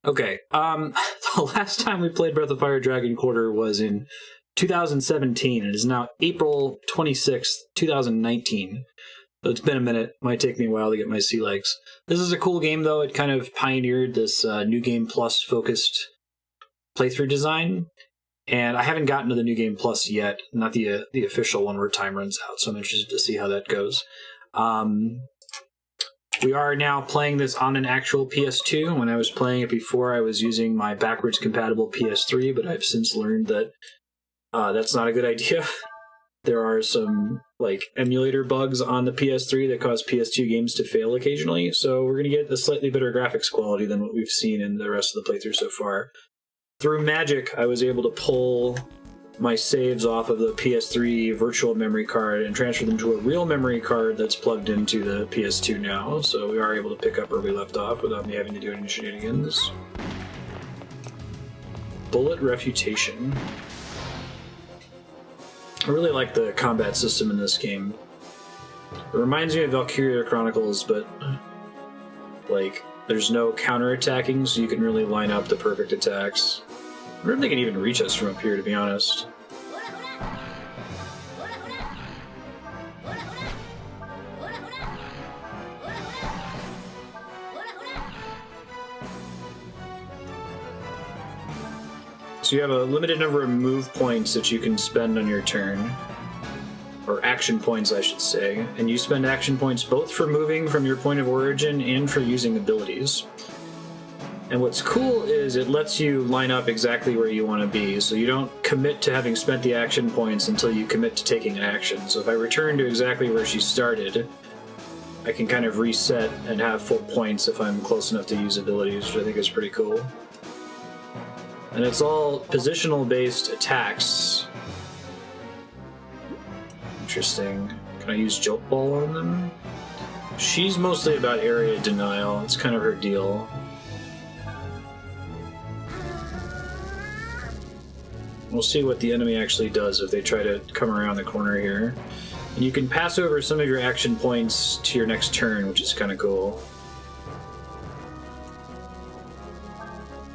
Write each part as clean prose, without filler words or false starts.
Okay, the last time we played Breath of Fire Dragon Quarter was in 2017. It is now April 26th, 2019. So it's been a minute. Might take me a while to get my sea legs. This is a cool game, though. It kind of pioneered this New Game Plus focused playthrough design. And I haven't gotten to the New Game Plus yet, not the official one where time runs out, so I'm interested to see how that goes. We are now playing this on an actual PS2. When I was playing it before, I was using my backwards compatible PS3, but I've since learned that that's not a good idea. There are some emulator bugs on the PS3 that cause PS2 games to fail occasionally, so we're going to get a slightly better graphics quality than what we've seen in the rest of the playthrough so far. Through magic, I was able to pull my saves off of the PS3 virtual memory card and transfer them to a real memory card that's plugged into the PS2 now, so we are able to pick up where we left off without me having to do any shenanigans. Bullet Refutation. I really like the combat system in this game. It reminds me of Valkyria Chronicles, but there's no counter-attacking, so you can really line up the perfect attacks. I wonder if they can even reach us from up here, to be honest. So you have a limited number of move points that you can spend on your turn. Or action points, I should say. And you spend action points both for moving from your point of origin and for using abilities. And what's cool is it lets you line up exactly where you want to be, so you don't commit to having spent the action points until you commit to taking an action. So if I return to exactly where she started, I can kind of reset and have full points if I'm close enough to use abilities, which I think is pretty cool. And it's all positional-based attacks. Interesting. Can I use Jolt Ball on them? She's mostly about area denial. It's kind of her deal. We'll see what the enemy actually does if they try to come around the corner here. And you can pass over some of your action points to your next turn, which is kind of cool.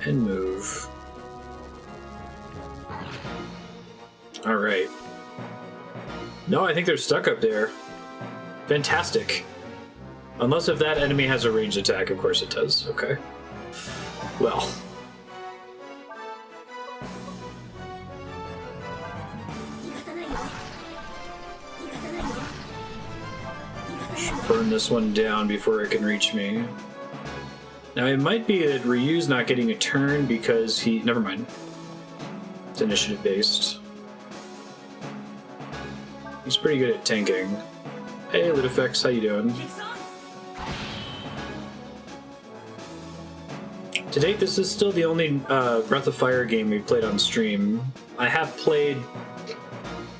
And move. Alright. No, I think they're stuck up there. Fantastic. Unless if that enemy has a ranged attack, of course it does. Okay. Well. Should burn this one down before it can reach me. Now it might be that Ryu's not getting a turn because he... Never mind. It's initiative based. He's pretty good at tanking. Hey, Lidifex, how you doing? To date, this is still the only Breath of Fire game we've played on stream. I have played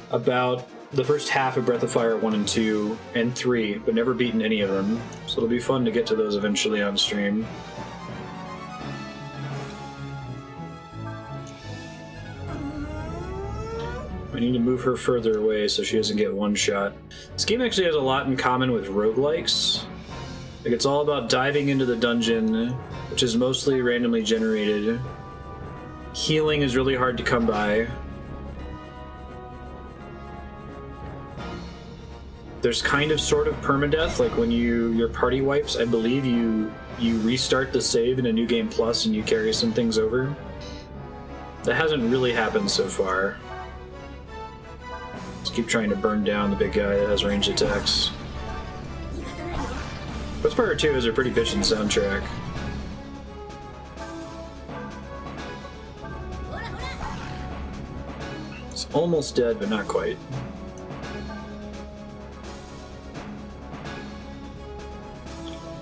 about the first half of Breath of Fire 1 and 2 and 3, but never beaten any of them, so it'll be fun to get to those eventually on stream. I need to move her further away so she doesn't get one shot. This game actually has a lot in common with roguelikes. It's all about diving into the dungeon, which is mostly randomly generated. Healing is really hard to come by. There's kind of sort of permadeath, like when your party wipes, I believe you restart the save in a New Game Plus and you carry some things over. That hasn't really happened so far. Just keep trying to burn down the big guy that has ranged attacks. Breath of Fire 2 is a pretty bitchin' soundtrack. It's almost dead, but not quite.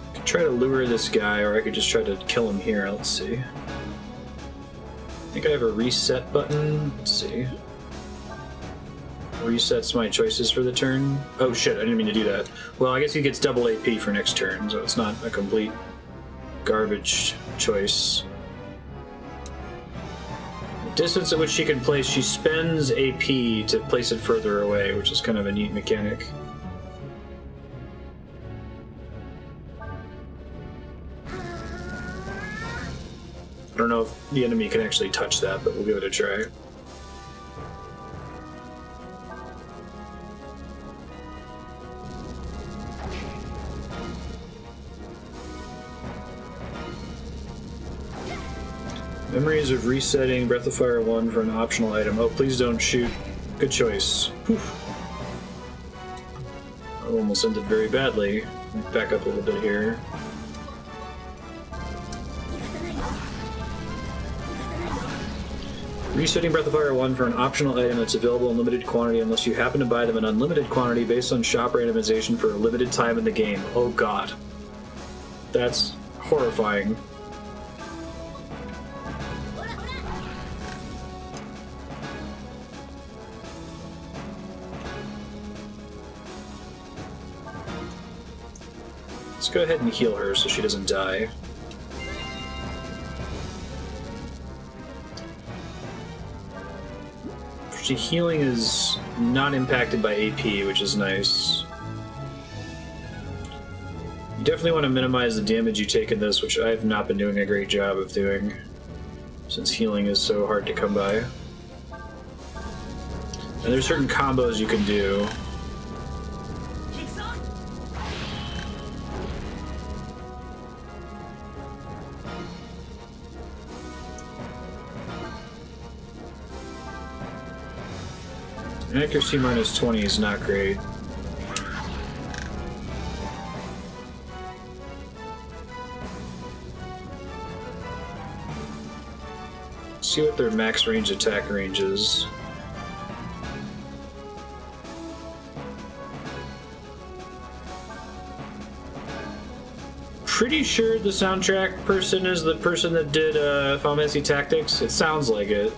I could try to lure this guy, or I could just try to kill him here. Let's see. I think I have a reset button. Let's see. Resets my choices for the turn. Oh shit, I didn't mean to do that. Well, I guess he gets double AP for next turn, so it's not a complete garbage choice. The distance at which she can place, she spends AP to place it further away, which is kind of a neat mechanic. I don't know if the enemy can actually touch that, but we'll give it a try. Memories of resetting Breath of Fire 1 for an optional item. Oh, please don't shoot. Good choice. Whew. I almost ended very badly. Back up a little bit here. Resetting Breath of Fire 1 for an optional item that's available in limited quantity unless you happen to buy them in unlimited quantity based on shop randomization for a limited time in the game. Oh god. That's horrifying. Let's go ahead and heal her so she doesn't die. Actually, healing is not impacted by AP, which is nice. You definitely want to minimize the damage you take in this, which I have not been doing a great job of doing, since healing is so hard to come by. And there's certain combos you can do. Accuracy minus 20 is not great. See what their max range attack range is. Pretty sure the soundtrack person is the person that did Final Fantasy Tactics. It sounds like it.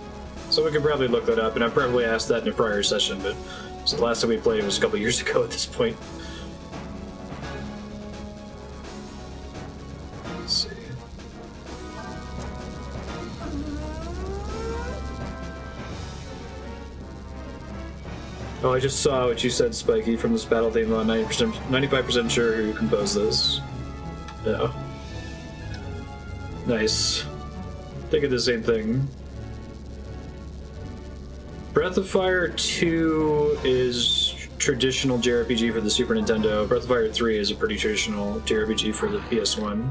So we could probably look that up, and I probably asked that in a prior session, but so the last time we played it was a couple years ago at this point. Let's see. Oh, I just saw what you said, Spiky, from this battle theme. I'm 95% sure who composed this. Yeah. Nice. Thinking the same thing. Breath of Fire 2 is traditional JRPG for the Super Nintendo. Breath of Fire 3 is a pretty traditional JRPG for the PS1.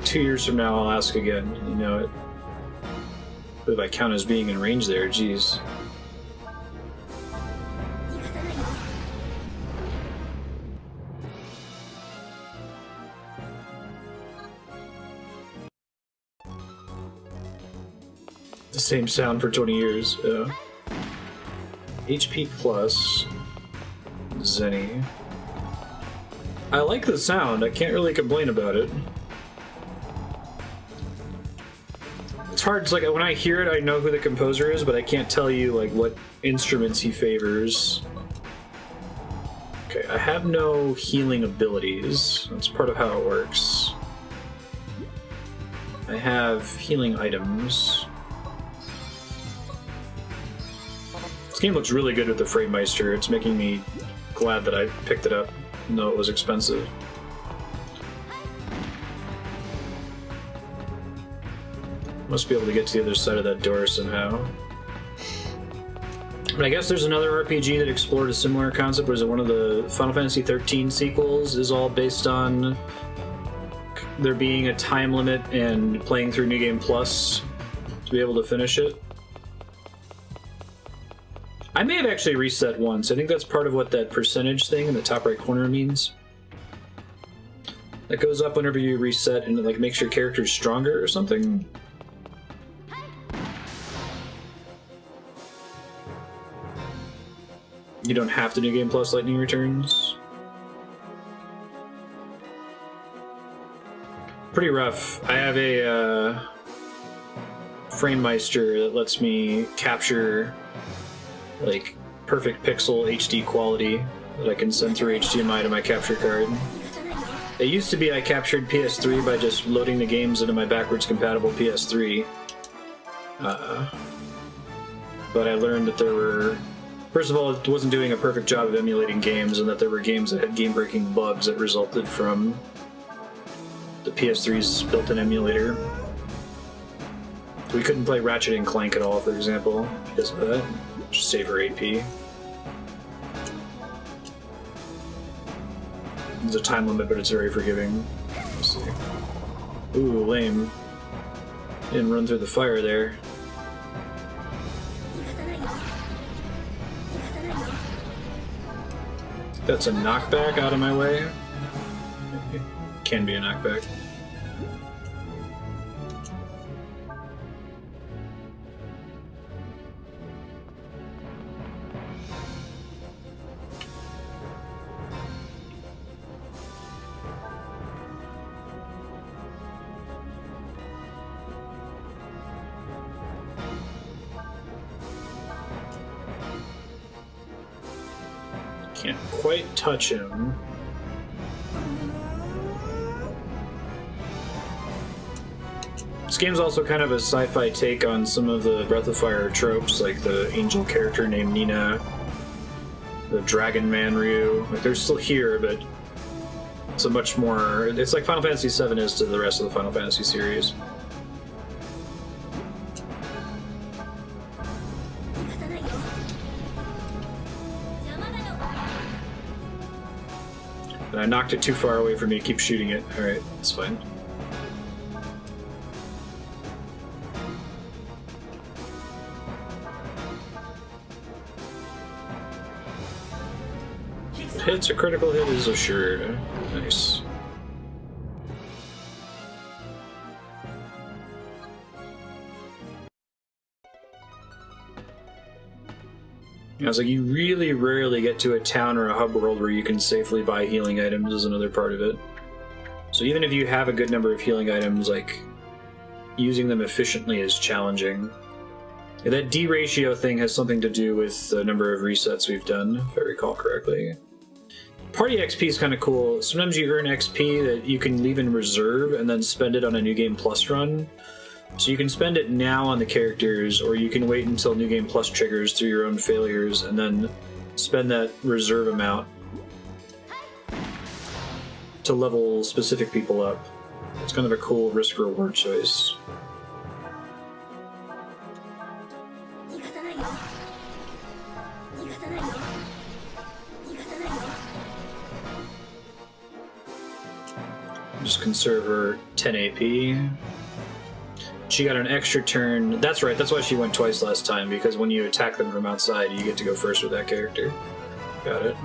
2 years from now, I'll ask again. You know it. But if I count as being in range there, geez. The same sound for 20 years. HP plus Zenny. I like the sound. I can't really complain about it. It's hard. It's like when I hear it, I know who the composer is, but I can't tell you like what instruments he favors. Okay, I have no healing abilities. That's part of how it works. I have healing items. This game looks really good with the Framemeister. It's making me glad that I picked it up, even though it was expensive. Must be able to get to the other side of that door somehow. But I guess there's another RPG that explored a similar concept. Was it one of the Final Fantasy XIII sequels? Is all based on there being a time limit and playing through New Game Plus to be able to finish it. I may have actually reset once. I think that's part of what that percentage thing in the top right corner means. That goes up whenever you reset and it like makes your character stronger or something. You don't have to New Game Plus Lightning Returns. Pretty rough. I have a Framemeister that lets me capture like perfect pixel HD quality that I can send through HDMI to my capture card. It used to be I captured PS3 by just loading the games into my backwards compatible PS3. But I learned that there were... First of all, it wasn't doing a perfect job of emulating games, and that there were games that had game-breaking bugs that resulted from the PS3's built-in emulator. We couldn't play Ratchet and Clank at all, for example, because of that. Just save her AP. There's a time limit, but it's very forgiving. Let's see. Ooh, lame. Didn't run through the fire there. That's a knockback out of my way. Can be a knockback. Can't quite touch him. This game's also kind of a sci-fi take on some of the Breath of Fire tropes, like the angel character named Nina, the Dragon Man Ryu. Like, they're still here, but it's a much more... It's like Final Fantasy VII is to the rest of the Final Fantasy series. And I knocked it too far away for me to keep shooting it. Alright, that's fine. Hits, a critical hit is assured. Nice. I was like, you really rarely get to a town or a hub world where you can safely buy healing items is another part of it. So even if you have a good number of healing items, like, using them efficiently is challenging. Yeah, that D ratio thing has something to do with the number of resets we've done, if I recall correctly. Party XP is kind of cool. Sometimes you earn XP that you can leave in reserve and then spend it on a New Game Plus run. So you can spend it now on the characters, or you can wait until New Game Plus triggers through your own failures and then spend that reserve amount to level specific people up. It's kind of a cool risk-reward choice. Just conserve her 10 AP. She got an extra turn. That's right, that's why she went twice last time, because when you attack them from outside, you get to go first with that character. Got it.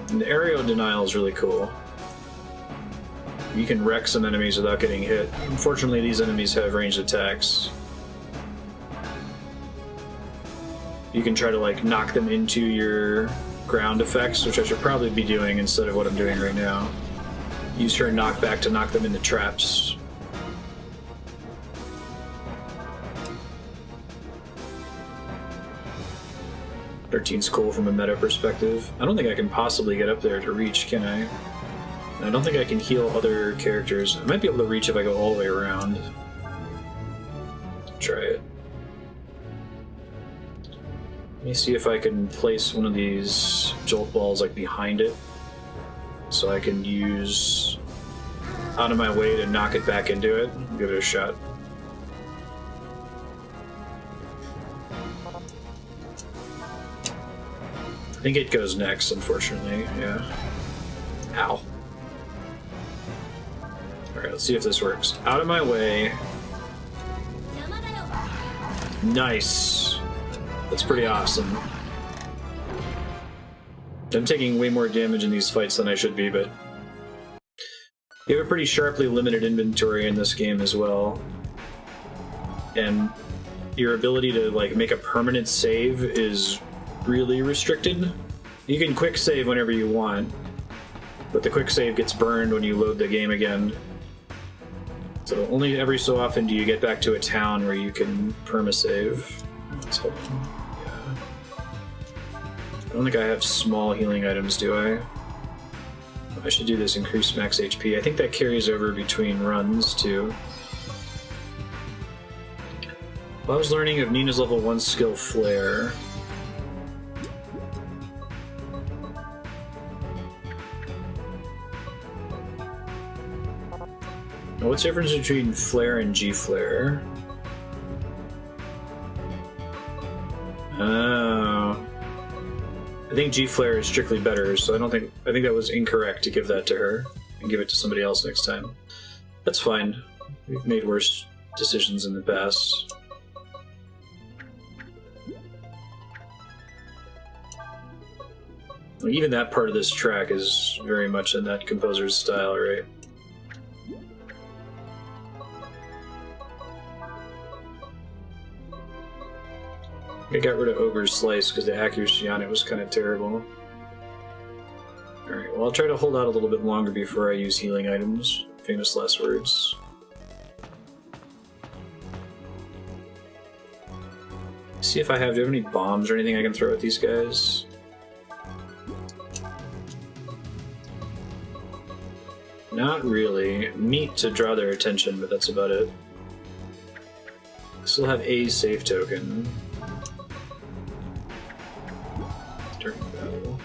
And the aerial denial is really cool. You can wreck some enemies without getting hit. Unfortunately, these enemies have ranged attacks. You can try to, like, knock them into your ground effects, which I should probably be doing instead of what I'm doing right now. Use her knockback to knock them into traps. "13's cool from a meta perspective. I don't think I can possibly get up there to reach, can I? And I don't think I can heal other characters. I might be able to reach if I go all the way around. Try it. Let me see if I can place one of these jolt balls like behind it, so I can use out of my way to knock it back into it. Give it a shot. I think it goes next, unfortunately. Yeah. Ow. Alright, let's see if this works. Out of my way. Nice. That's pretty awesome. I'm taking way more damage in these fights than I should be, but you have a pretty sharply limited inventory in this game as well. And your ability to, like, make a permanent save is really restricted. You can quick save whenever you want, but the quick save gets burned when you load the game again. So only every so often do you get back to a town where you can perma-save. Let's hope. I don't think I have small healing items, do I? I should do this increased max HP. I think that carries over between runs, too. Well, I was learning of Nina's level 1 skill, Flare. Now, what's the difference between flare and G-flare? Oh. I think G-flare is strictly better, so I think that was incorrect to give that to her and give it to somebody else next time. That's fine. We've made worse decisions in the past. Even that part of this track is very much in that composer's style, right? I got rid of Ogre's Slice because the accuracy on it was kind of terrible. Alright, well I'll try to hold out a little bit longer before I use healing items. Famous last words. See if do I have any bombs or anything I can throw at these guys? Not really. Meat to draw their attention, but that's about it. Still have a save token. Turn battle.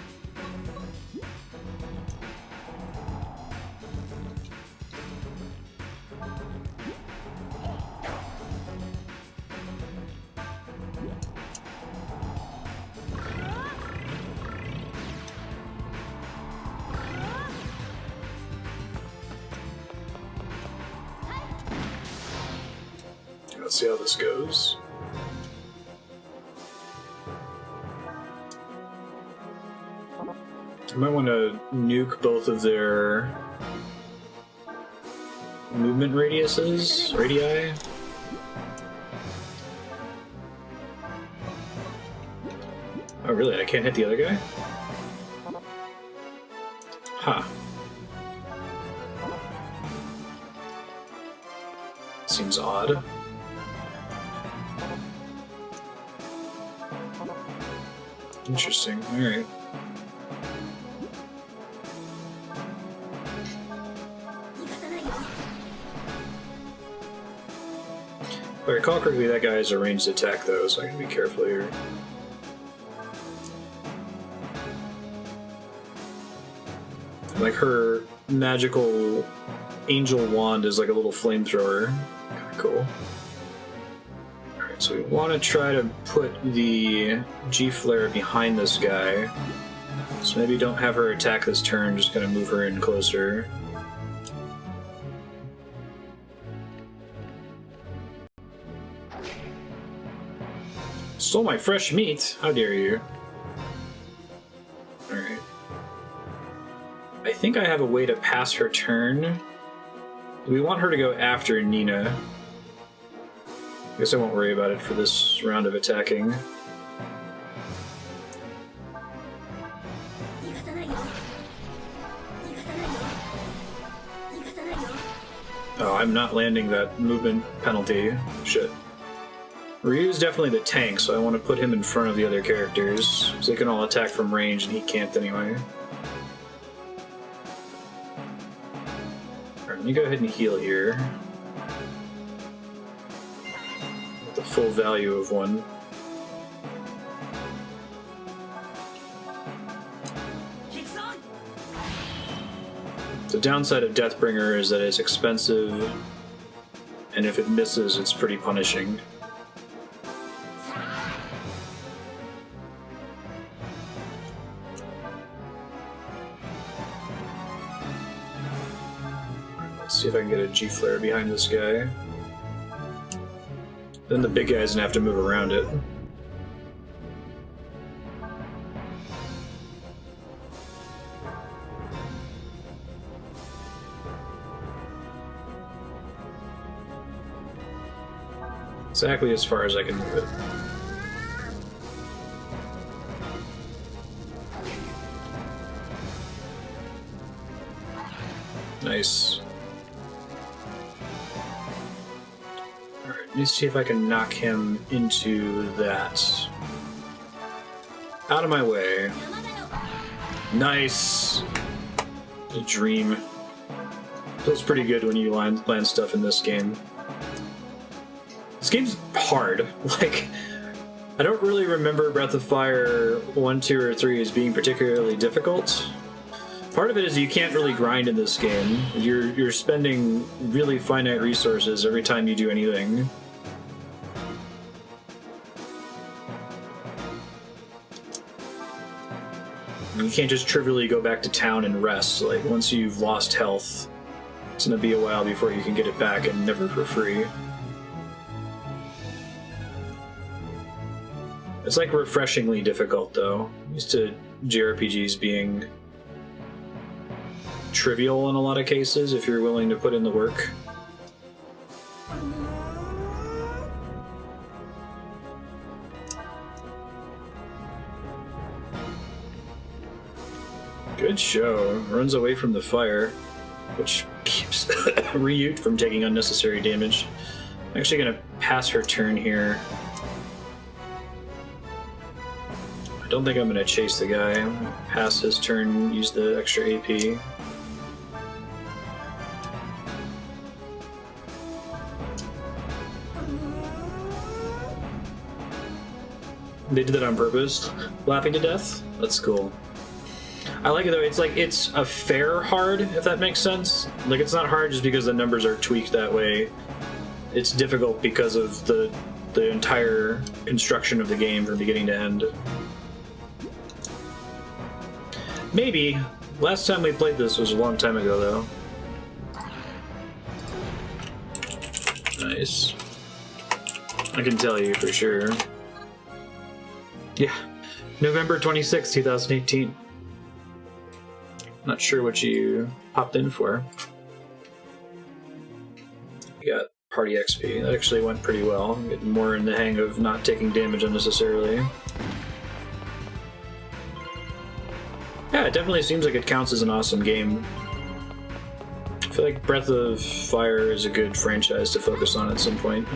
Let's see how this goes. I might want to nuke both of their movement radiuses, radii. Oh really, I can't hit the other guy? Huh. Seems odd. Interesting, alright. If I recall correctly, that guy has a ranged attack though, so I can be careful here. Like her magical angel wand is like a little flamethrower. Kinda cool. Alright, so we want to try to put the G-flare behind this guy. So maybe don't have her attack this turn, just kind of move her in closer. Stole my fresh meat! How dare you? Alright. I think I have a way to pass her turn. We want her to go after Nina. I guess I won't worry about it for this round of attacking. Oh, I'm not landing that movement penalty. Shit. Ryu's definitely the tank, so I want to put him in front of the other characters, so they can all attack from range and he can't anyway. Alright, let me go ahead and heal here. The full value of one. The downside of Deathbringer is that it's expensive, and if it misses, it's pretty punishing. Let's see if I can get a G-flare behind this guy. Then the big guy's gonna have to move around it. Exactly as far as I can move it. Nice. Alright, let me see if I can knock him into that. Out of my way. Nice! A dream. Feels pretty good when you land stuff in this game. This game's hard. Like, I don't really remember Breath of Fire 1, 2, or 3 as being particularly difficult. Part of it is you can't really grind in this game. You're spending really finite resources every time you do anything. You can't just trivially go back to town and rest. Like, once you've lost health, it's gonna be a while before you can get it back, and never for free. It's like refreshingly difficult, though. I'm used to JRPGs being trivial in a lot of cases if you're willing to put in the work. Good show. Runs away from the fire, which keeps Ryut from taking unnecessary damage. I'm actually gonna pass her turn here. I don't think I'm gonna chase the guy. I'm gonna pass his turn, use the extra AP. They did that on purpose, laughing to death? That's cool. I like it though, it's a fair hard, if that makes sense. Like, it's not hard just because the numbers are tweaked that way. It's difficult because of the entire construction of the game from beginning to end. Maybe. Last time we played this was a long time ago, though. Nice. I can tell you for sure. Yeah. November 26, 2018. Not sure what you popped in for. You got party XP. That actually went pretty well. I'm getting more in the hang of not taking damage unnecessarily. Yeah, it definitely seems like it counts as an awesome game. I feel like Breath of Fire is a good franchise to focus on at some point.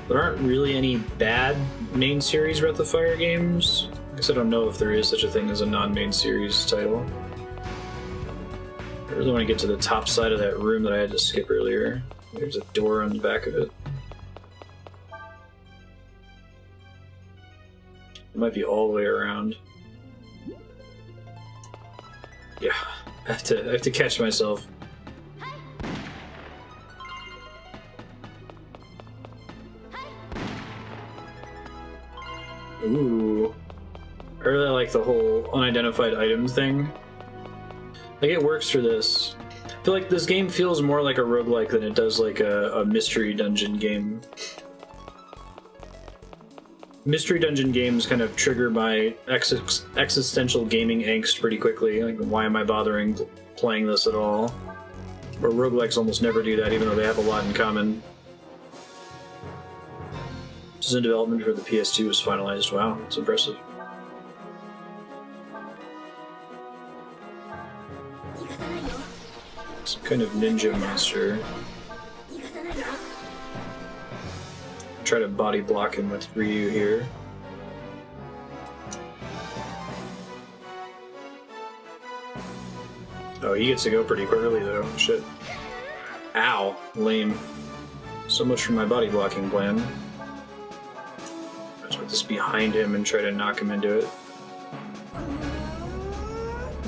There aren't really any bad main series Breath of Fire games. I guess I don't know if there is such a thing as a non-main series title. I really want to get to the top side of that room that I had to skip earlier. There's a door on the back of it. It might be all the way around. Yeah, I have to catch myself. Ooh. I really like the whole unidentified item thing. Like, it works for this. I feel like this game feels more like a roguelike than it does like a mystery dungeon game. Mystery dungeon games kind of trigger my existential gaming angst pretty quickly. Like, why am I bothering playing this at all? Where roguelikes almost never do that, even though they have a lot in common. This is in development for the PS2 was finalized. Wow, that's impressive. Some kind of ninja monster. Try to body block him with Ryu here. Oh, he gets to go pretty quickly though. Shit. Ow. Lame. So much for my body blocking plan. Let's put this behind him and try to knock him into it.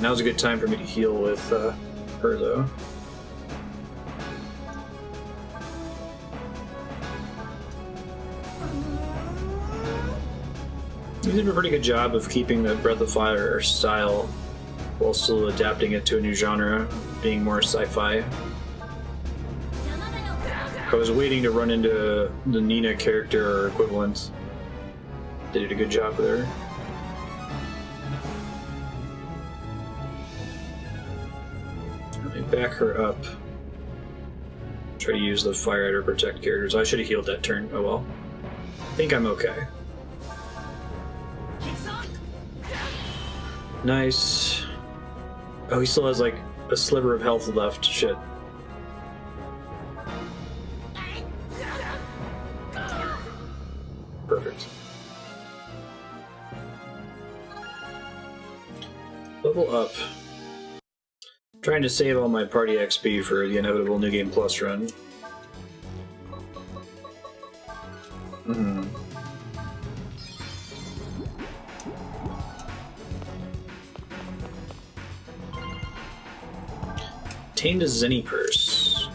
Now's a good time for me to heal with her though. He did a pretty good job of keeping the Breath of Fire style while still adapting it to a new genre, being more sci-fi. I was waiting to run into the Nina character or equivalent. They did a good job there. Let me back her up. Try to use the fire to protect characters. I should have healed that turn. Oh well. I think I'm okay. Nice. Oh, he still has like a sliver of health left. Shit. Perfect. Level up. I'm trying to save all my party XP for the inevitable New Game Plus run. Obtained a Zenny purse.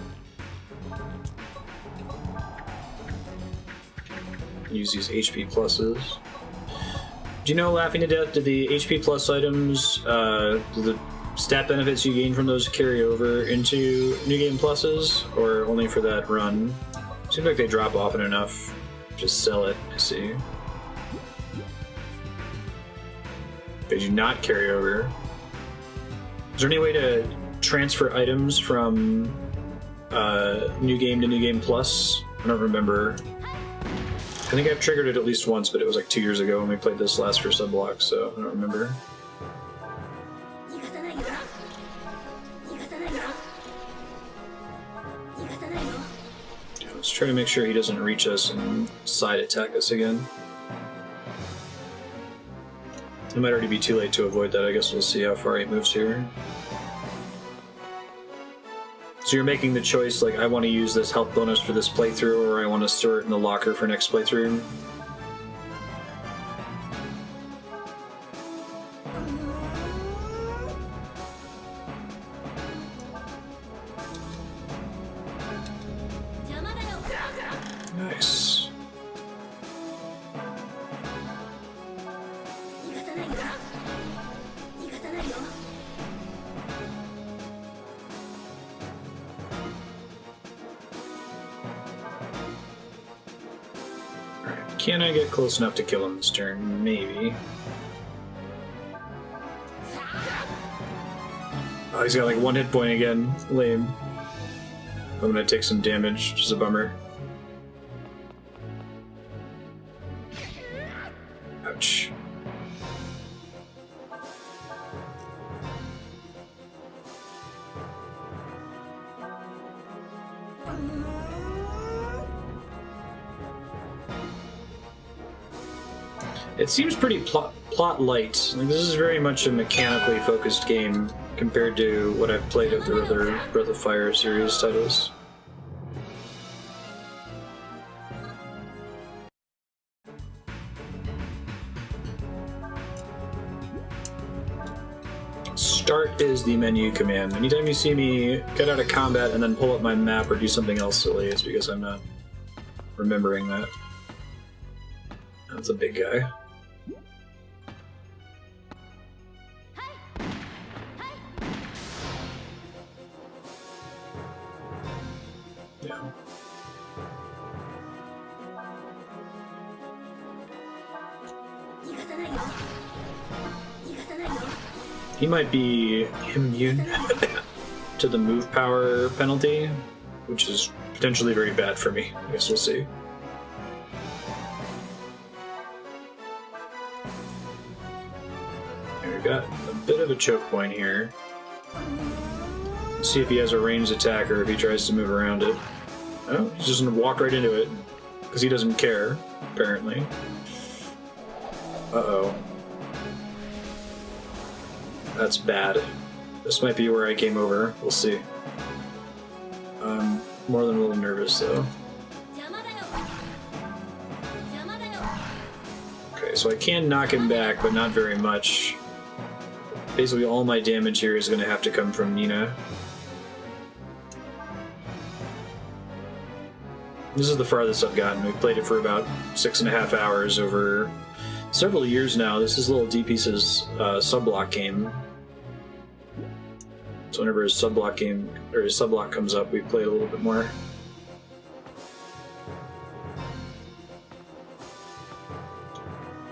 Use these HP pluses. Do you know, laughing to death, do the HP plus items, do the stat benefits you gain from those carry over into New Game Pluses, or only for that run? Seems like they drop often enough. Just sell it, I see. They do not carry over. Is there any way to transfer items from New Game to New Game Plus? I don't remember. I think I've triggered it at least once, but it was like 2 years ago when we played this last for Subblock, so I don't remember. Let's try to make sure he doesn't reach us and side attack us again. It might already be too late to avoid that. I guess we'll see how far he moves here. So you're making the choice, like, I want to use this health bonus for this playthrough, or I want to store it in the locker for next playthrough. Nice. Can I get close enough to kill him this turn? Maybe. Oh, he's got like 1 hit point again. Lame. I'm gonna take some damage, which is a bummer. Ouch. It seems pretty plot light. Like, this is very much a mechanically focused game compared to what I've played of the other Breath of Fire series titles. Start is the menu command. Anytime you see me get out of combat and then pull up my map or do something else silly, it's because I'm not remembering that. That's a big guy. Yeah. He might be immune to the move power penalty, which is potentially very bad for me. I guess we'll see. We've got a bit of a choke point here. Let's see if he has a ranged attack or if he tries to move around it. Oh, he's just gonna walk right into it, because he doesn't care, apparently. Uh-oh. That's bad. This might be where I came over. We'll see. I'm more than a little nervous, though. Okay, so I can knock him back, but not very much. Basically, all my damage here is going to have to come from Nina. This is the farthest I've gotten. We've played it for about 6.5 hours over several years now. This is Little D-Piece's Subblock game. So whenever his Subblock game, or his Subblock comes up, we play a little bit more.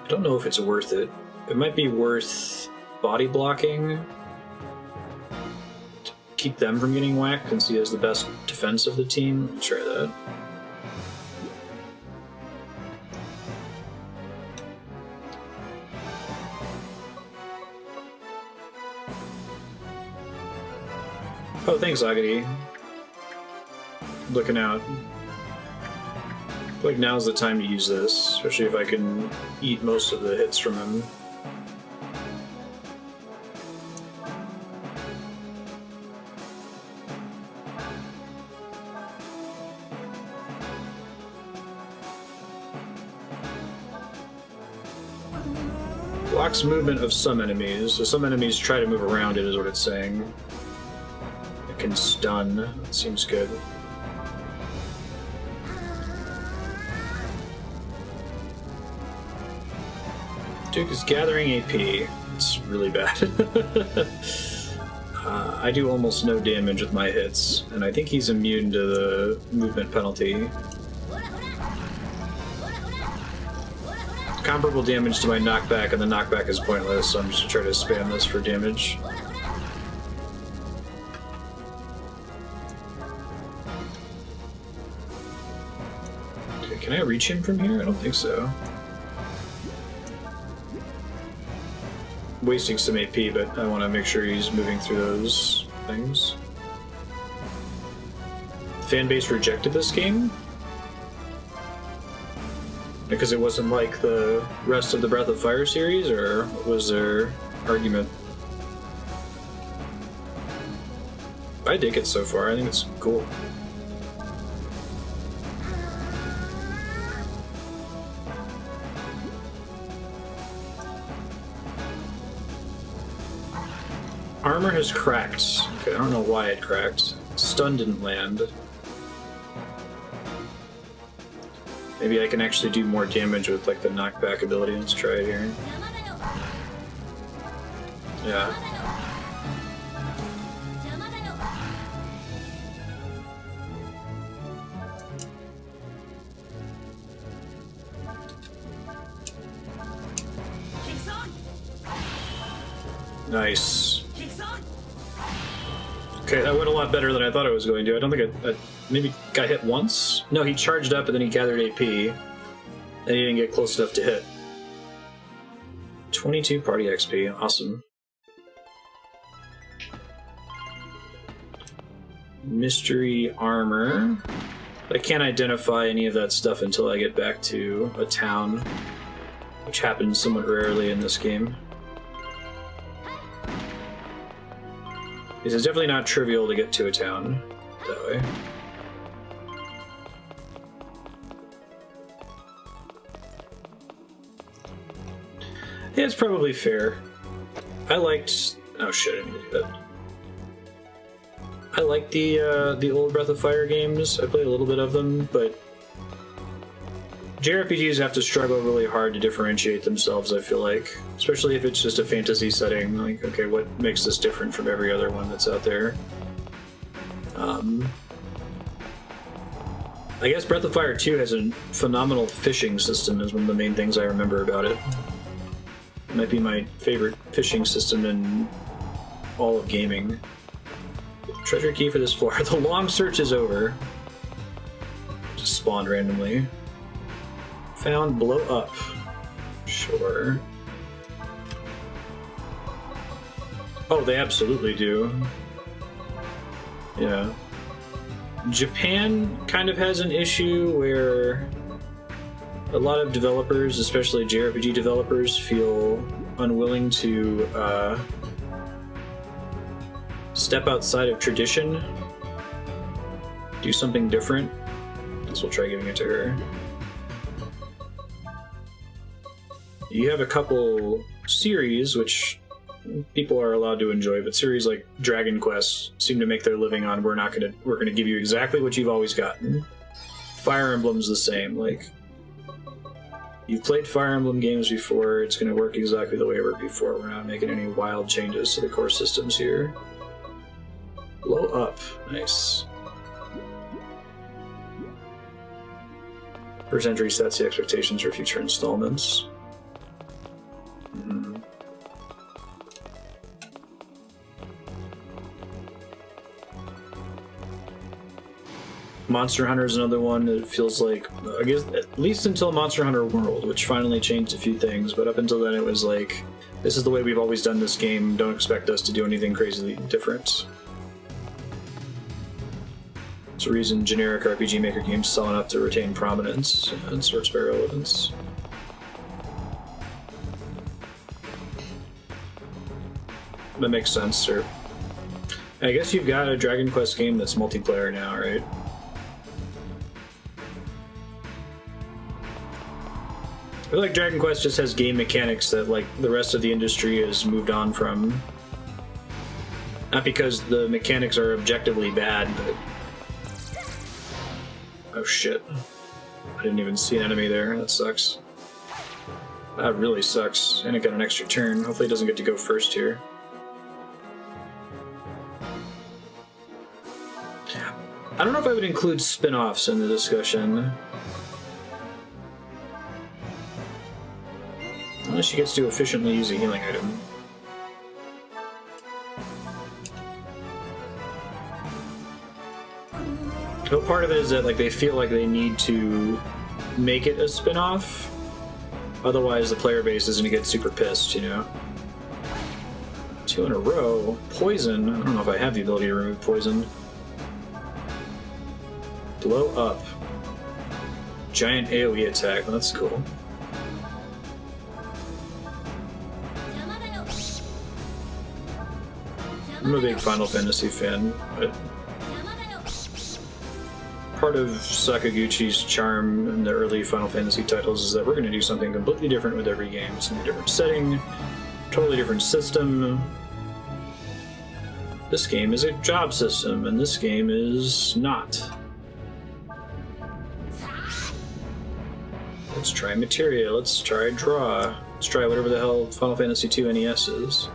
I don't know if it's worth it. It might be worth body blocking to keep them from getting whacked, since he has the best defense of the team. Let me try that. Oh, thanks, Agadi. Looking out. I feel like now's the time to use this, especially if I can eat most of the hits from him. Blocks movement of some enemies, so some enemies try to move around it, is what it's saying. It can stun. That seems good. Duke is gathering AP. It's really bad. I do almost no damage with my hits, and I think he's immune to the movement penalty. Comparable damage to my knockback, and the knockback is pointless, so I'm just trying to spam this for damage. Okay, can I reach him from here? I don't think so. Wasting some AP, but I want to make sure he's moving through those things. Fanbase rejected this game? Because it wasn't like the rest of the Breath of Fire series, or what was their argument? I dig it so far, I think it's cool. Armor has cracked. Okay, I don't know why it cracked. Stun didn't land. Maybe I can actually do more damage with like the knockback ability. Let's try it here. Yeah. Nice. Okay, that went a lot better than I thought it was going to. I don't think I maybe got hit once? No, he charged up and then he gathered AP. And he didn't get close enough to hit. 22 party XP, awesome. Mystery armor. I can't identify any of that stuff until I get back to a town, which happens somewhat rarely in this game. It's definitely not trivial to get to a town that way. Yeah, it's probably fair. I liked... Oh shit, I didn't do that. I liked the old Breath of Fire games. I played a little bit of them, but JRPGs have to struggle really hard to differentiate themselves, I feel like. Especially if it's just a fantasy setting. Like, okay, what makes this different from every other one that's out there? I guess Breath of Fire 2 has a phenomenal fishing system is one of the main things I remember about it. It might be my favorite fishing system in all of gaming. Treasure key for this floor. The long search is over. Just spawned randomly. Found blow up. Sure. Oh, they absolutely do. Yeah. Japan kind of has an issue where a lot of developers, especially JRPG developers, feel unwilling to step outside of tradition, do something different. I guess we'll try giving it to her. You have a couple series which people are allowed to enjoy, but series like Dragon Quest seem to make their living on we're gonna give you exactly what you've always gotten. Fire Emblem's the same. Like, you've played Fire Emblem games before, it's gonna work exactly the way it worked before. We're not making any wild changes to the core systems here. Blow up. Nice. First entry sets the expectations for future installments. Monster Hunter is another one that feels like, I guess, at least until Monster Hunter World, which finally changed a few things, but up until then it was like, this is the way we've always done this game, don't expect us to do anything crazily different. It's a reason generic RPG Maker games sell enough to retain prominence and sorts by relevance. That makes sense, sir. I guess you've got a Dragon Quest game that's multiplayer now, right? I feel like Dragon Quest just has game mechanics that, like, the rest of the industry has moved on from. Not because the mechanics are objectively bad, but... Oh shit. I didn't even see an enemy there. That sucks. That really sucks. And it got an extra turn. Hopefully it doesn't get to go first here. I don't know if I would include spin-offs in the discussion. Unless she gets to efficiently use a healing item. No, part of it is that like they feel like they need to make it a spin-off. Otherwise the player base is gonna get super pissed, you know? 2 in a row. Poison. I don't know if I have the ability to remove poison. Blow up. Giant AoE attack. Well, that's cool. I'm a big Final Fantasy fan, but part of Sakaguchi's charm in the early Final Fantasy titles is that we're going to do something completely different with every game. It's going to be a different setting, totally different system. This game is a job system, and this game is not. Let's try materia, let's try draw, let's try whatever the hell Final Fantasy II NES is.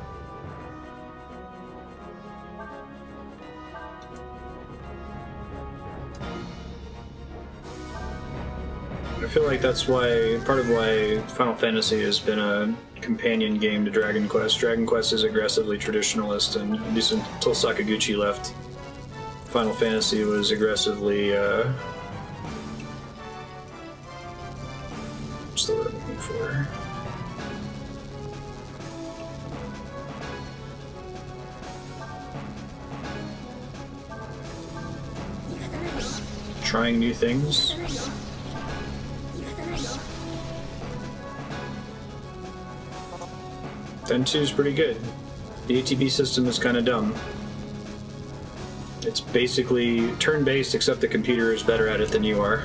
I feel like that's why, part of why Final Fantasy has been a companion game to Dragon Quest. Dragon Quest is aggressively traditionalist, and at least until Sakaguchi left, Final Fantasy was aggressively, what's the word I'm looking for? Trying new things. Fen 2 is pretty good. The ATB system is kind of dumb. It's basically turn-based, except the computer is better at it than you are.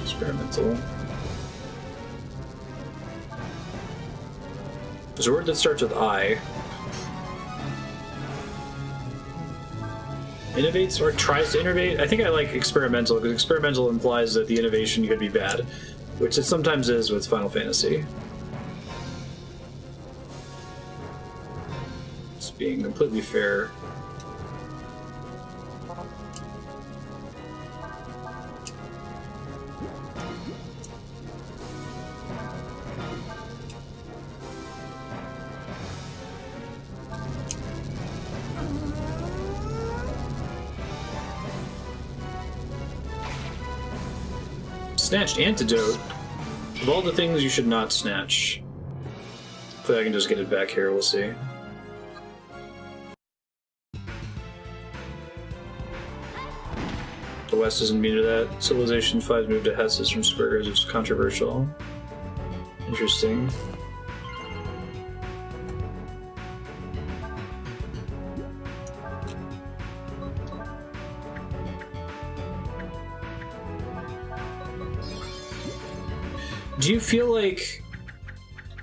Experimental. There's a word that starts with I. Innovates or tries to innovate? I think I like experimental, because experimental implies that the innovation could be bad, which it sometimes is with Final Fantasy. Just being completely fair. Snatched antidote. Of all the things you should not snatch. Hopefully I can just get it back here, we'll see. The West isn't immune to that. Civilization 5's move to Hesses from Squares is controversial. Interesting. Do you feel like...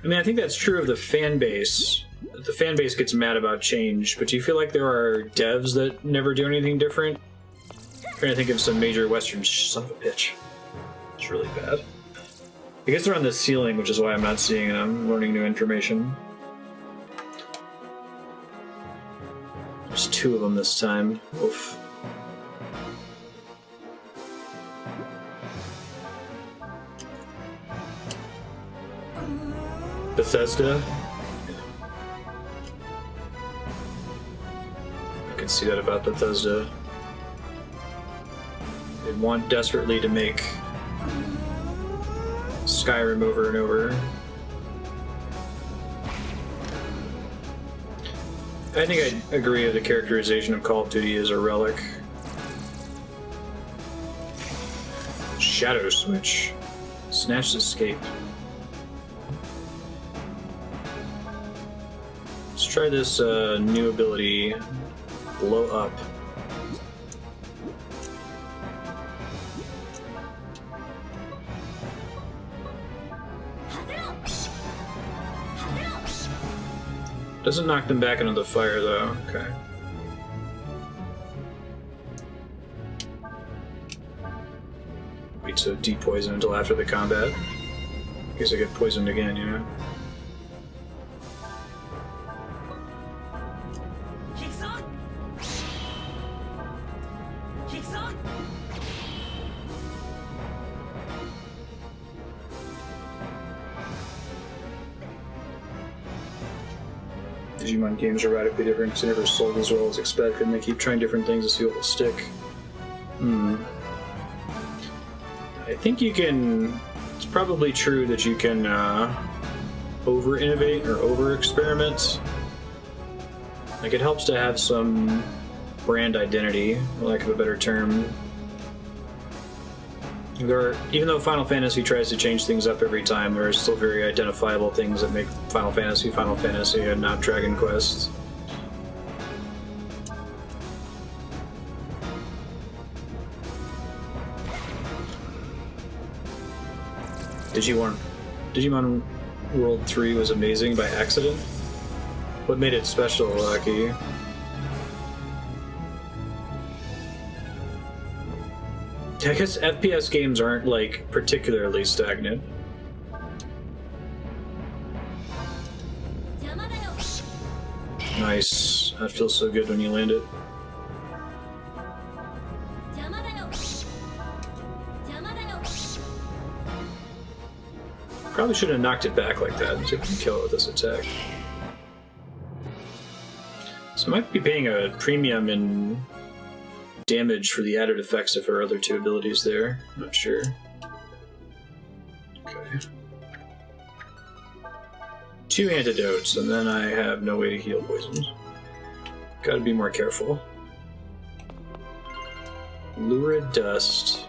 I mean, I think that's true of the fan base. The fan base gets mad about change, but do you feel like there are devs that never do anything different? I'm trying to think of some major Western son of a bitch. It's really bad. I guess they're on the ceiling, which is why I'm not seeing it. I'm learning new information. There's 2 of them this time. Oof. Bethesda. I can see that about Bethesda. They want desperately to make Skyrim over and over. I think I'd agree with the characterization of Call of Duty as a relic. Shadow Switch. Snatched Escape. Let's try this new ability, Blow Up. Doesn't knock them back into the fire, though. Okay. Wait, so deep poison until after the combat. I guess I get poisoned again, you know? Digimon games are radically different because they never sold as well as expected, and they keep trying different things to see what will stick. I think you can... It's probably true that you can over-innovate or over-experiment. Like, it helps to have some brand identity, for lack of a better term. Even though Final Fantasy tries to change things up every time, there are still very identifiable things that make Final Fantasy, and not Dragon Quest. Digimon World 3 was amazing by accident? What made it special, Lucky? I guess FPS games aren't, like, particularly stagnant. Nice. That feels so good when you land it. Probably should have knocked it back like that, so you can kill it with this attack. So I might be paying a premium in damage for the added effects of her other two abilities there. I'm not sure. Okay. 2 antidotes, and then I have no way to heal poisons. Gotta be more careful. Lurid Dust.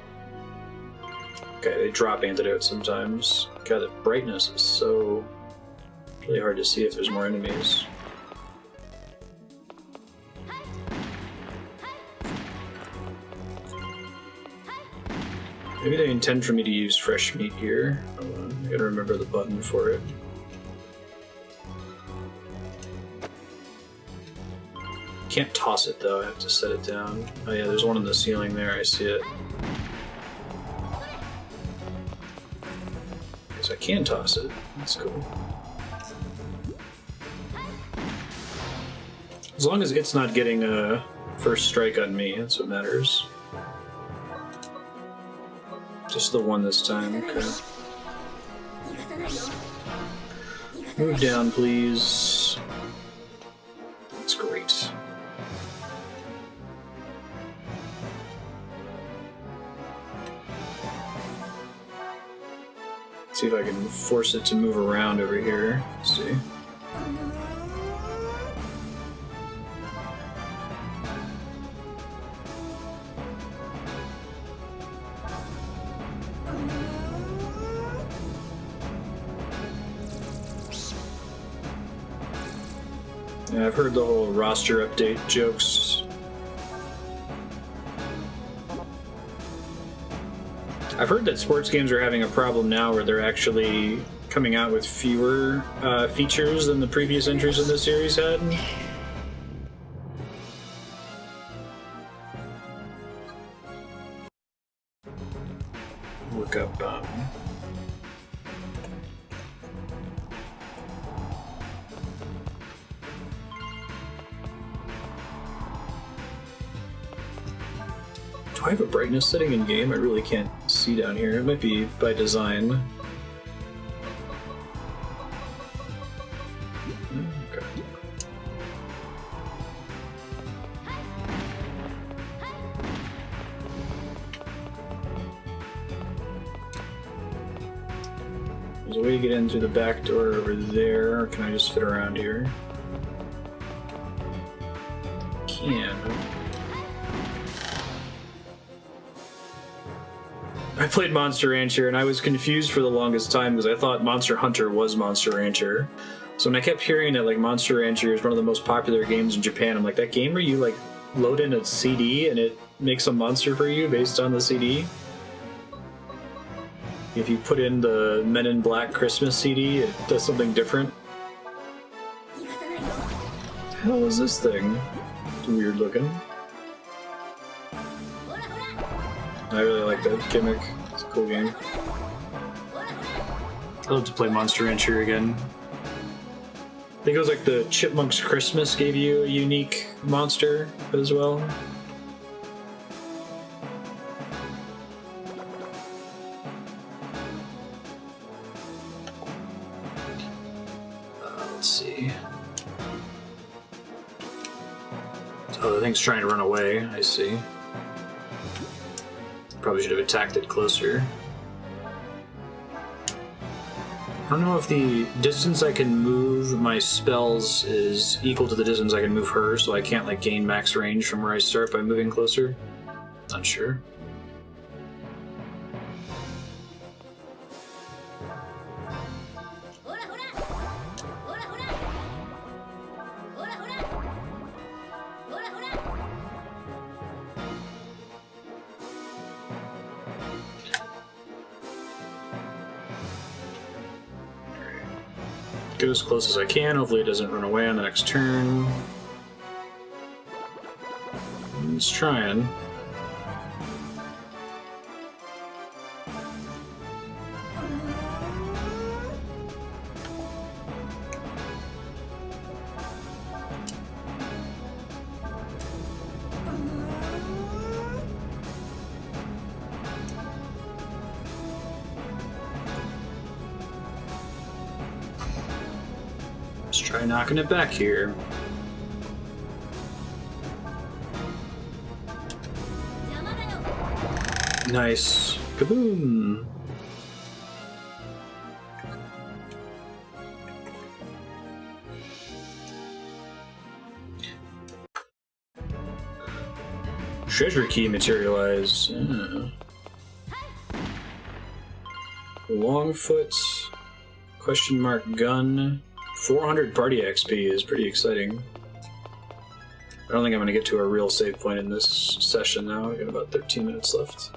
Okay, they drop antidotes sometimes. God, the brightness is so... really hard to see if there's more enemies. Maybe they intend for me to use fresh meat here. Hold on, I gotta remember the button for it. Can't toss it though, I have to set it down. Oh yeah, there's one on the ceiling there, I see it. So I can toss it, that's cool. As long as it's not getting a first strike on me, that's what matters. Just the one this time, okay. Move down, please. That's great. See if I can force it to move around over here. Let's see. Yeah, I've heard the whole roster update jokes. I've heard that sports games are having a problem now where they're actually coming out with fewer features than the previous entries in the series had. Look up do I have a brightness setting in game? I really can't see down here. It might be by design. Okay. There's a way to get in through the back door over there, or can I just fit around here? Can. I played Monster Rancher and I was confused for the longest time because I thought Monster Hunter was Monster Rancher. So when I kept hearing that like Monster Rancher is one of the most popular games in Japan, I'm like, that game where you like load in a CD and it makes a monster for you based on the CD? If you put in the Men in Black Christmas CD, it does something different. the hell is this thing? It's weird looking. I really like that gimmick. It's a cool game. I'd love to play Monster Rancher again. I think it was like the Chipmunks Christmas gave you a unique monster as well. Let's see. Oh, the thing's trying to run away, I see. Probably should have attacked it closer. I don't know if the distance I can move my spells is equal to the distance I can move her, so I can't like gain max range from where I start by moving closer. Not sure. Go as close as I can, hopefully it doesn't run away on the next turn. It's trying. Let's try knocking it back here. Nice. Kaboom! Treasure key materialize. Longfoot. Question mark gun. 400 party XP is pretty exciting. I don't think I'm going to get to a real save point in this session now. We've got about 13 minutes left.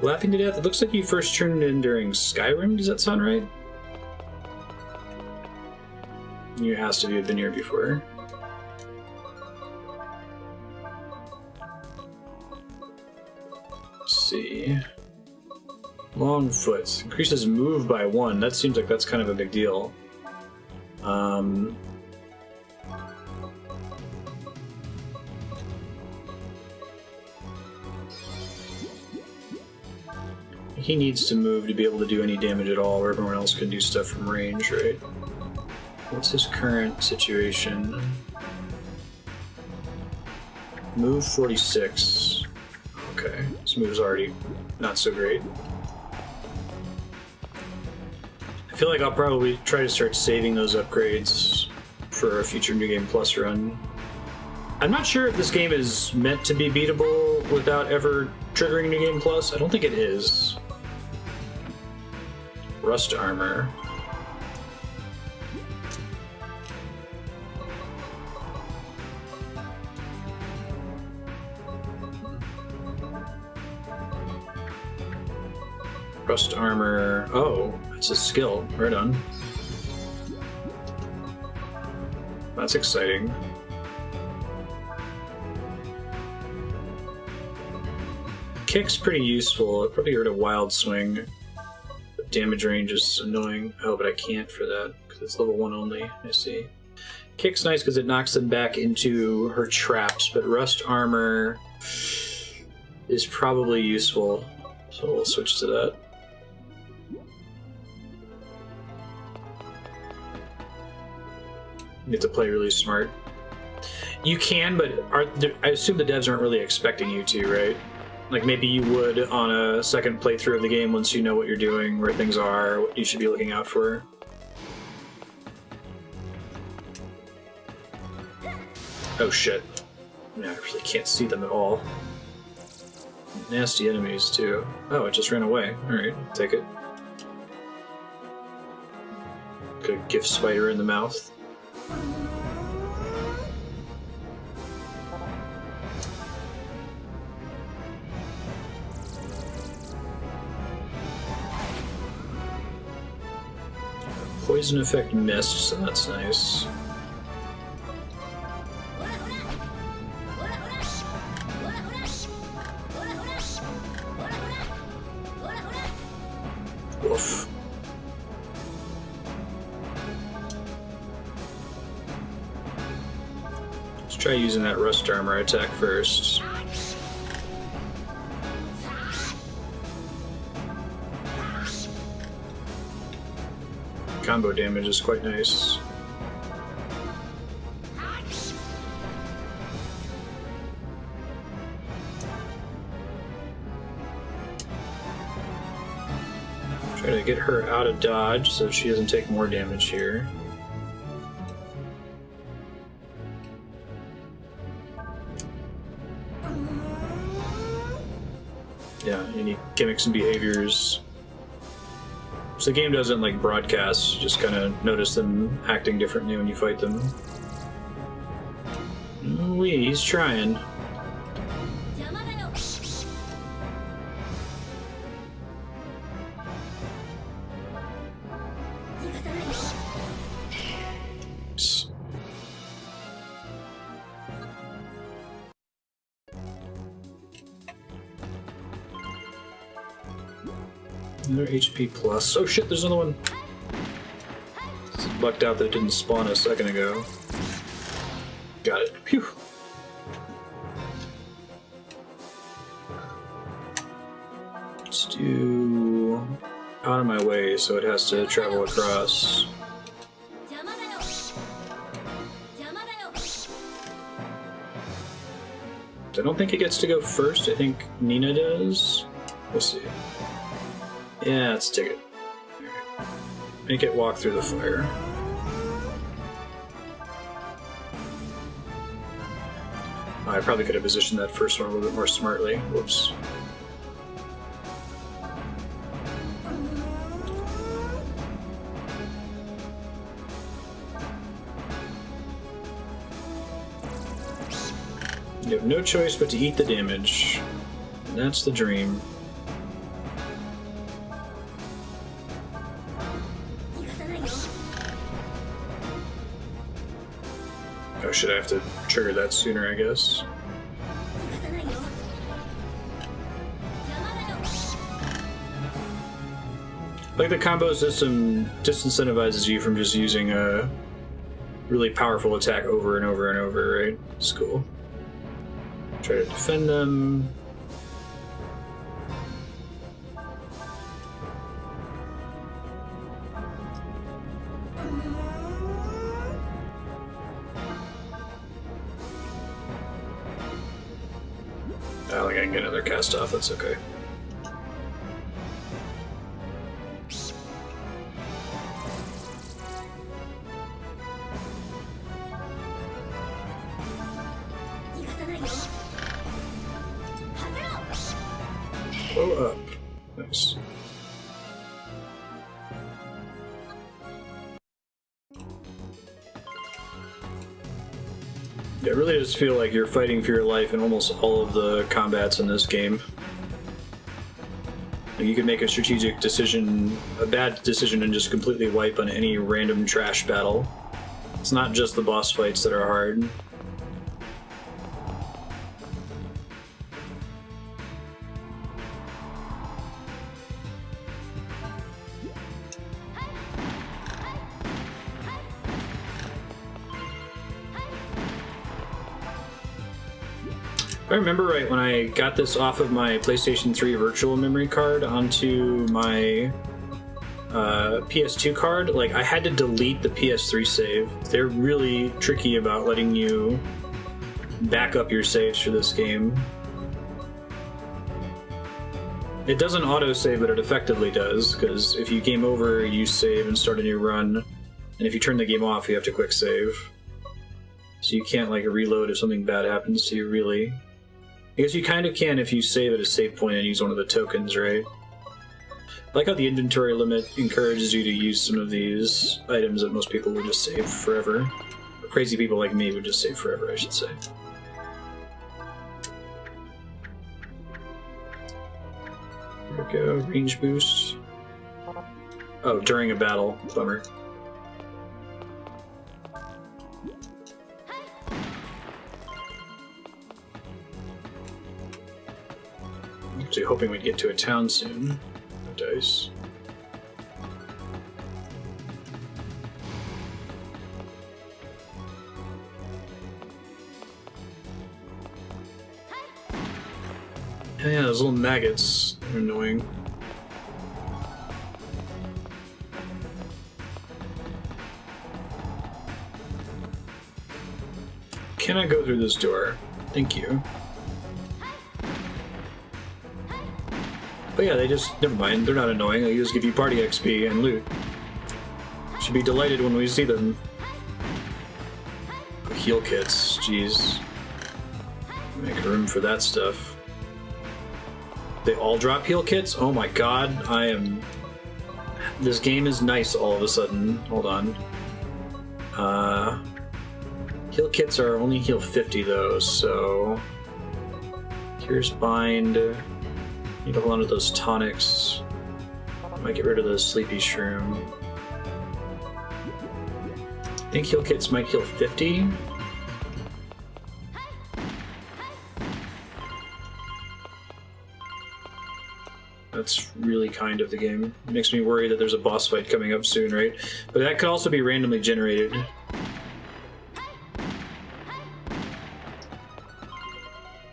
Laughing to Death, it looks like you first turned it in during Skyrim, does that sound right? You asked if you had been here before. Let's see. Longfoot. Increases move by 1. That seems like that's kind of a big deal. He needs to move to be able to do any damage at all, where everyone else can do stuff from range, right? What's his current situation? Move 46. Okay, this move's already not so great. I feel like I'll probably try to start saving those upgrades for a future New Game Plus run. I'm not sure if this game is meant to be beatable without ever triggering New Game Plus. I don't think it is. Rust armor. Rust armor. Oh, it's a skill. Right on. That's exciting. Kick's pretty useful. I'd probably get rid of Wild Swing. But damage range is annoying. Oh, but I can't for that because it's level 1 only. I see. Kick's nice because it knocks them back into her traps, but Rust armor is probably useful. So we'll switch to that. You have to play really smart. You can, but I assume the devs aren't really expecting you to, right? Like maybe you would on a second playthrough of the game once you know what you're doing, where things are, what you should be looking out for. Oh shit. Yeah, I really can't see them at all. Nasty enemies too. Oh, it just ran away. Alright, take it. Could gift spider in the mouth. Poison effect missed, so that's nice. Woof. Let's try using that rust armor attack first. Combo damage is quite nice. Try to get her out of dodge so she doesn't take more damage here. Yeah, any gimmicks and behaviors. So the game doesn't like broadcast, you just kind of notice them acting differently when you fight them. Ooh, he's trying. Another HP plus. Oh shit, there's another one! Lucked out that it didn't spawn a second ago. Got it. Phew! Let's do... out of my way so it has to travel across. I don't think it gets to go first, I think Nina does. We'll see. Yeah, let's take it. Make it walk through the fire. I probably could have positioned that first one a little bit more smartly. Whoops. You have no choice but to eat the damage. And that's the dream. Oh, should I have to trigger that sooner, I guess? Like, the combo system disincentivizes you from just using a really powerful attack over and over and over, right? It's cool. Try to defend them. I don't think I can get another cast off, that's okay. Blow up. Nice. It really does feel like you're fighting for your life in almost all of the combats in this game. Like, you can make a strategic decision, a bad decision, and just completely wipe on any random trash battle. It's not just the boss fights that are hard. If I remember right, when I got this off of my PlayStation 3 virtual memory card onto my PS2 card, like, I had to delete the PS3 save. They're really tricky about letting you back up your saves for this game. It doesn't auto-save, but it effectively does, because if you game over, you save and start a new run, and if you turn the game off, you have to quick save. So you can't, like, reload if something bad happens to you, really. I guess you kind of can if you save at a save point and use one of the tokens, right? I like how the inventory limit encourages you to use some of these items that most people would just save forever. Or crazy people like me would just save forever, I should say. There we go, range boost. Oh, during a battle. Bummer. Actually hoping we'd get to a town soon. Dice. Oh, yeah, those little maggots are annoying. Can I go through this door? Thank you. But yeah, they just, never mind, they're not annoying, they just give you party XP and loot. Should be delighted when we see them. Heal kits, jeez. Make room for that stuff. They all drop heal kits? Oh my god, I am... This game is nice all of a sudden. Hold on. Heal kits are only heal 50 though, so... Here's bind. Need to hold on to those tonics. Might get rid of the sleepy shroom. I think heal kits might heal 50. That's really kind of the game. It makes me worry that there's a boss fight coming up soon, right? But that could also be randomly generated.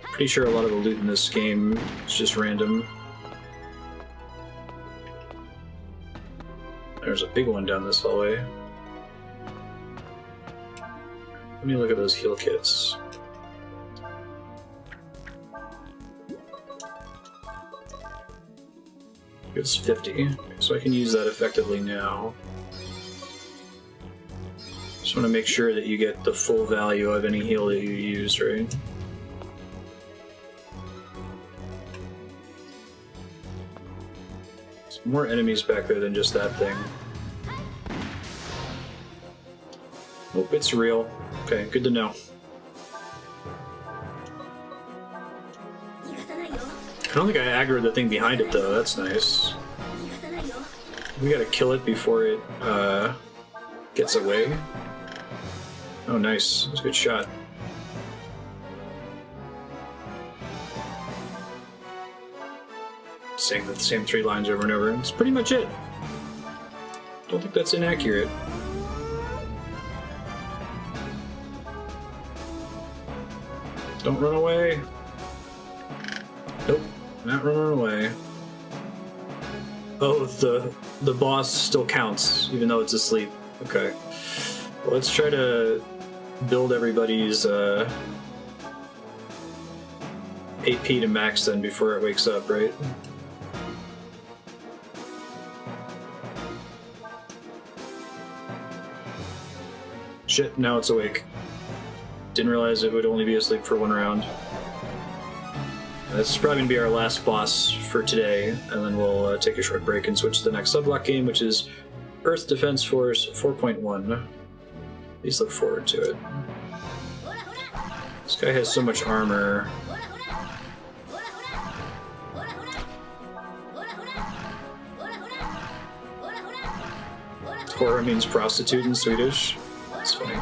Pretty sure a lot of the loot in this game is just random. There's a big one down this hallway. Let me look at those heal kits. It's 50, so I can use that effectively now. Just want to make sure that you get the full value of any heal that you use, right? There's more enemies back there than just that thing. Oh, it's real. Okay, good to know. I don't think I aggroed the thing behind it though, that's nice. We gotta kill it before it gets away. Oh nice, that's a good shot. Saying the same 3 lines over and over, that's pretty much it. Don't think that's inaccurate. Don't run away. Nope. Not running away. Oh, the boss still counts, even though it's asleep. Okay. Well, let's try to build everybody's AP to max then before it wakes up, right? Shit, now it's awake. Didn't realize it would only be asleep for 1 round. This is probably going to be our last boss for today, and then we'll take a short break and switch to the next subblock game, which is Earth Defense Force 4.1. Please look forward to it. This guy has so much armor. Tora means prostitute in Swedish. That's funny.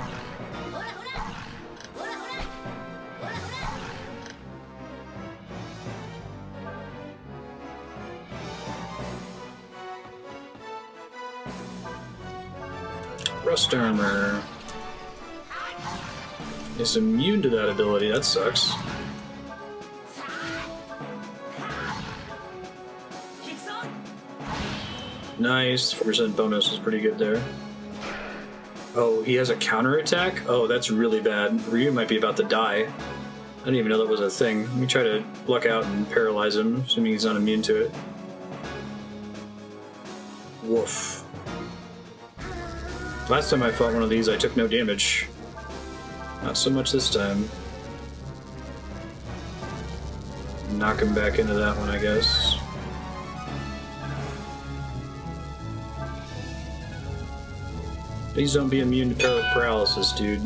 Rust armor. It's immune to that ability, that sucks. Nice, 4% bonus is pretty good there. Oh, he has a counterattack? Oh, that's really bad. Ryu might be about to die. I didn't even know that was a thing. Let me try to luck out and paralyze him, assuming he's not immune to it. Woof. Last time I fought one of these, I took no damage. Not so much this time. Knock him back into that one, I guess. Please don't be immune to paralysis, dude.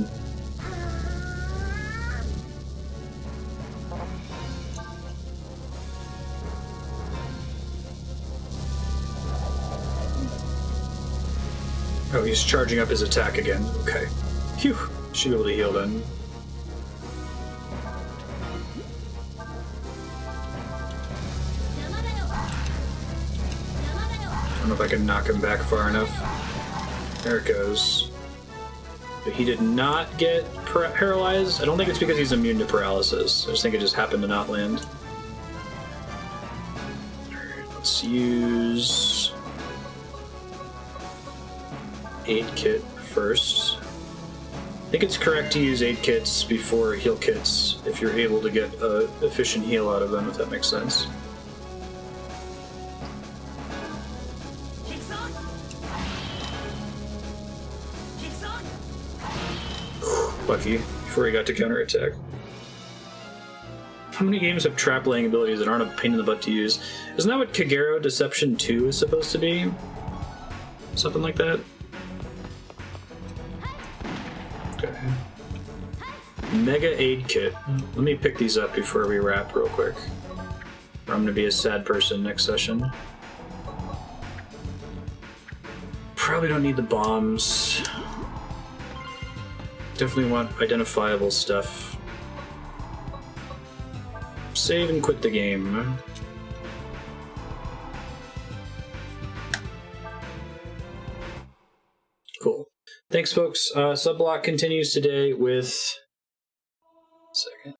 Oh, he's charging up his attack again. Okay. Phew. Should be able to heal then. I don't know if I can knock him back far enough. There it goes. But he did not get paralyzed. I don't think it's because he's immune to paralysis. I just think it just happened to not land. Alright, let's use aid kit first. I think it's correct to use aid kits before heal kits if you're able to get an efficient heal out of them, if that makes sense. Lucky, before he got to counterattack. How many games have trap laying abilities that aren't a pain in the butt to use? Isn't that what Kagero Deception 2 is supposed to be? Something like that? Okay. Mega Aid Kit. Let me pick these up before we wrap real quick. Or I'm gonna be a sad person next session. Probably don't need the bombs. Definitely want identifiable stuff. Save and quit the game. Cool. Thanks, folks. Subblock continues today with... Second.